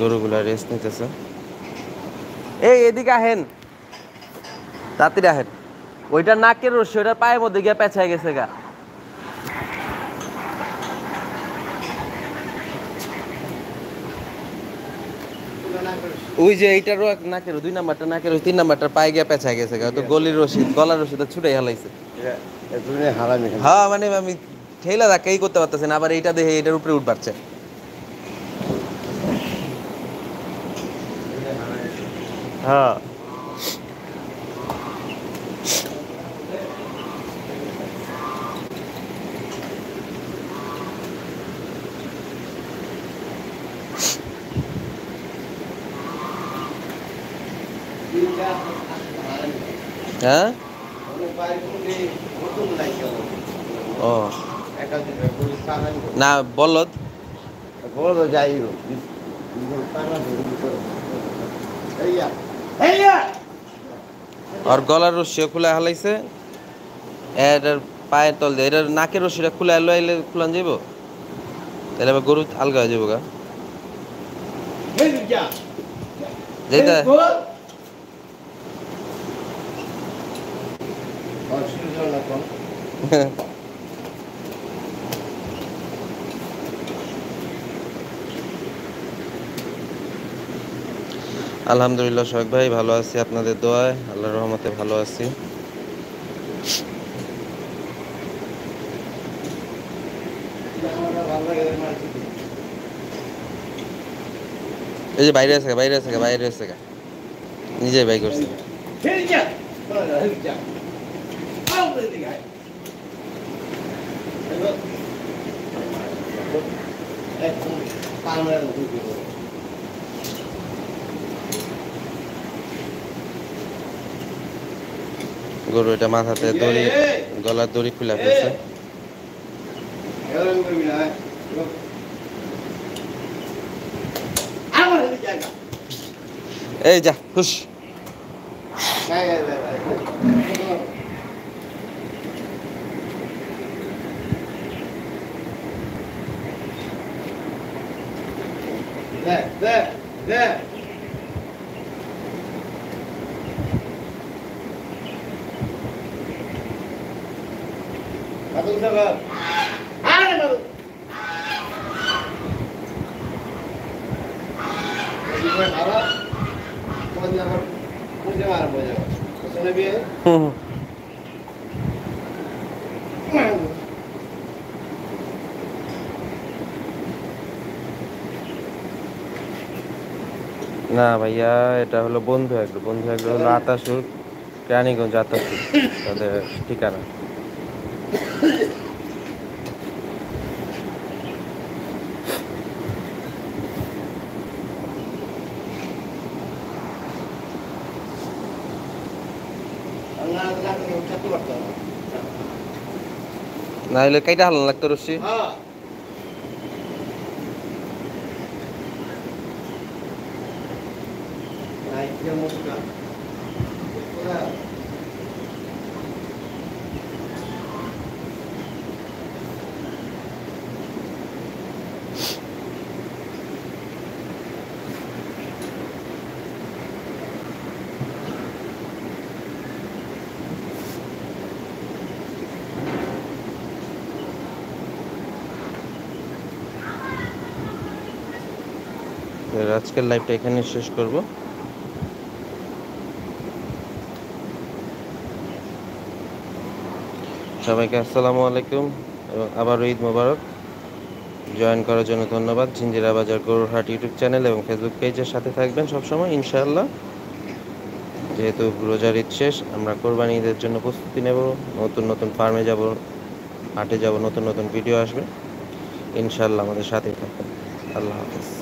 গরুগুলা রেস্ট নিতেছে। এই এদিকে আহেন, তাড়াতাড়ি আহেন। ওইটা নাকের রশ্মি, ওইটার পায়ের মধ্যে গিয়ে পেঁচায় গেছে গা। ওই যে এইটারও নাকের 2 নাম্বারটা, নাকের 3 নাম্বারটার পায়ে গিয়ে পেঁচায় গেছে গা। তো গলির রশিদ, গলার রশিদটা ছুটাই হালাইছে। হ্যাঁ মানে আমি ঠেলা ধাক্কাই করতে পারতেছি না, আবার এইটা দেখে এটার উপরে উঠ পারছে। হ্যাঁ হ্যাঁ ও না বলদ যাই আর গলার রশিও খুলে হালাইছে, এটার পায়ের তল দিয়ে এটার নাকের রশিটা খুলে লইলে খুলান যাইব, তাহলে আবার গরু আলগা হয়ে যাবো গা। যেটা আলহামদুলিল্লাহ শোয়েক ভাই ভালো আছি, আপনাদের দোয়ায় আল্লাহর রহমতে ভালো আছি। এই যে বাইরে আছে বাইরে আছে বাইরে আছে নিজেই বাই করছে। গরু এটা মাথাতে দড়ি, গলার দড়ি খুলে ফেলছে। এই যা খুশ। না ভাইয়া এটা হলো বন্ধু এক হলো আতাসুর, কেরানীগঞ্জ আতাসুর তাদের ঠিকানা। না হলে কাইটা হালান লাগতো রশ্মি। আজকের লাইভটা এখানে শেষ করব। সবাইকে আসসালামু আলাইকুম এবং আবারও ঈদ মোবারক। জয়েন করার জন্য ধন্যবাদ। ঝিঞ্জিরা বাজার গরুরহাট ইউটিউব চ্যানেল এবং ফেসবুক পেজের সাথে থাকবেন সবসময় ইনশাআল্লাহ। যেহেতু রোজার ঈদ শেষ, আমরা কোরবানি ঈদের জন্য প্রস্তুতি নেব, নতুন নতুন ফার্মে যাব, হাটে যাব, নতুন নতুন ভিডিও আসবে ইনশাআল্লাহ। আমাদের সাথেই থাকবেন। আল্লাহ হাফেজ।